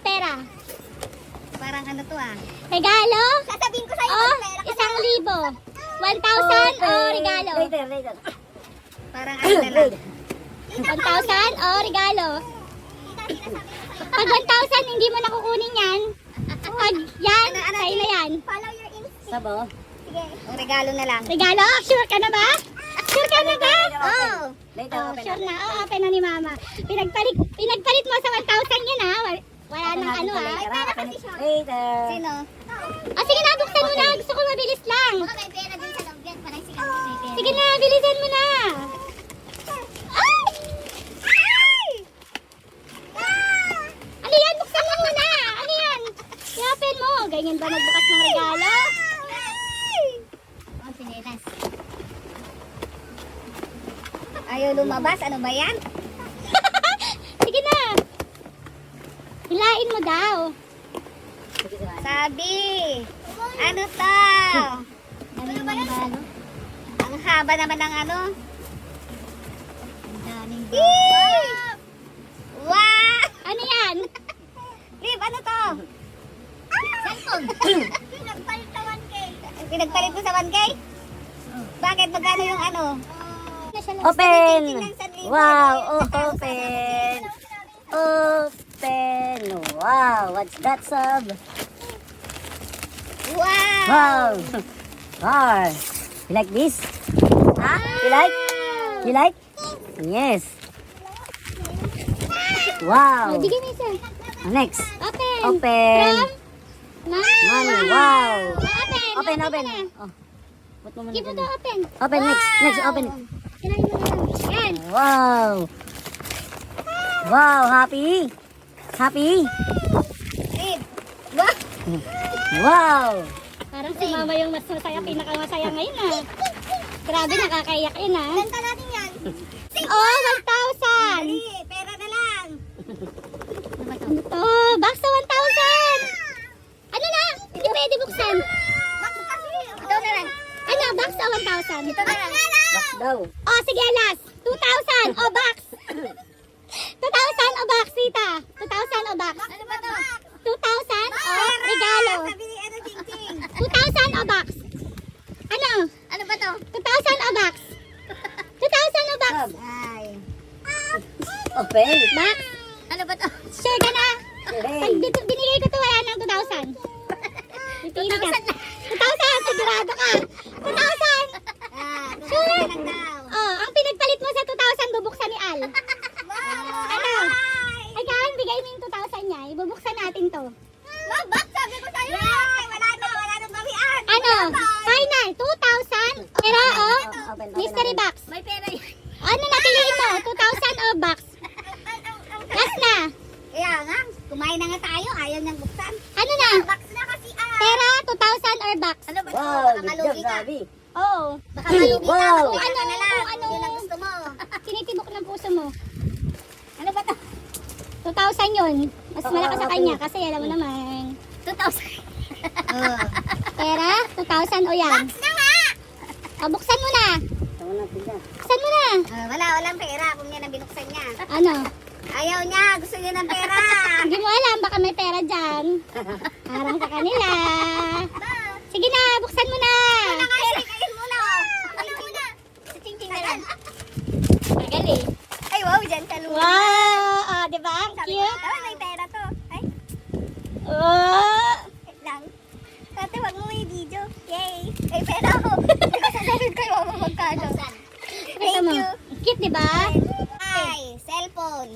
pera? Parang ano to ah. Regalo? Sasabihin ko sa'yo Oh, pera. 1,000. 1,000 o regalo? Later. Parang ano na lang. 1,000 o regalo? Pag 1,000 hindi mo nakukunin yan. Pag yan, sa'yo na yan. Follow your instinct. Sabo. Sige. O regalo na lang. Regalo? Sure ka na ba? Sure ka na ba? Oh. Later, Oh, open sure natin. na. Oh, open na ni Mama. Pinagpalit mo sa 1,000 yun ha. Wala Open nang natin ano to ha. later, ha? Open it. Later. Sino? Ah, sige na, buksan mo na. Gusto ko mabilis lang. Baka may pera din sa loob yan. Parang sikat may pera. Sige na, bilisan mo na. Ay! Ay! Ano yan? Buksan mo muna. Ano yan? I-open mo. Ganyan ba magbukas ng regalo? Oh, sinelas. Ayaw lumabas. Ano ba yan? Sige na. Hilain mo daw. Sabi. Ano to? Ano ba yan? Ang haba naman ng ano. Ang daming wow! Ano yan? Liv, ano to? Cellphone. Pinagpalit sa 1K. Pinagpalit mo sa 1K? Bakit? Magkano yung ano? Open. Tingnan sa libo. Wow, open. Open. Wow, what's that, Sab? Wow! Wow. Wow. You like this? Ah! You like? You like? Yes. Wow. Oh, bigyan mo isa. Next. Open. Open. From? Money. Wow. Open. Open. Na. Oh. Put mo muna Give mo dyan. to open. Open next. Next, open. Kinain mo na lang. Yan. Wow. Wow, happy? Happy? Liv. Wow! Wow. Parang si Mama yung mas masaya, pinakamasaya ngayon ah. Grabe, nakakaiyak yun ah. Benta natin yan. Oh, 1,000. Dali, pera na lang. Ano to? Box sa 1,000. Ano na? Hindi pwede buksan. Bakit kasi? Ito na lang. Ano? Box sa 1,000. Ito na lang. Box daw. Oh, sige, last. 2,000 o box. 2,000 o box, tita. 2,000 o box. Ano ba to? 2,000 o regalo. Sabi ni ano, Ting Ting. 2,000 o box. Ano? Ano ba to? 2,000 o box. 2,000 o box. Sab. Ay. Open. Box. Ano ba to? Sure ka na? Pag Hey. dito, binigay ko to, wala ng 2,000. Pipili ka. 2,000, sigurado ka. 2,000. Ah, Sure. na lang daw. Oh, ang pinagpalit mo sa 2,000, bubuksan ni Al. Ano? Ay, Kaan, bigay mo yung 2,000 niya. Ibubuksan natin to. Ma'am, ba't sabi ko sa'yo? Ay, wala nang bawian. Ano? Final, 2,000. Pero, oh, Open, mystery box. May pera yan. Ano na piliin mo? 2,000 o box? Last na. Kaya nga, kumain na nga tayo. Ayaw niyang buksan. Ano na? Box na kasi Pera, 2,000 or box? Ano ba to? Wow, Baka good job, malugi ka. Sabi. Oo. Baka malugi ka. Wow. Kung ano na lang. Kung ano. Yun ang gusto mo. Sinitibok ng puso mo. Ano ba to? 2,000 yun. Mas Oo, malakas sa okay. kanya kasi alam mo naman. 2,000. Pera, 2,000 o yan. Box na nga! O, buksan mo na. Tawa natin dyan. Buksan mo na. Walang pera kung yan ang binuksan niya. Ano? Ayaw niya. Gusto niya ng pera. Hindi mo alam, baka may pera dyan. Parang sa kanila. Sige na, buksan mo na. Kain muna. Kain muna. Si Ting Ting na lang. Magaling. Ay, wow. Diyan sa lupa. Wow! Oh, di ba? Ang Sabi ko, cute. "Tama, may pera to. Ay, Oh! wait lang. Ate, wag mo may video. Yay. Ay, pera ako. Sasabihin kayo ako magkano. Ito mo. you. Cute, di ba? Ay, cellphone.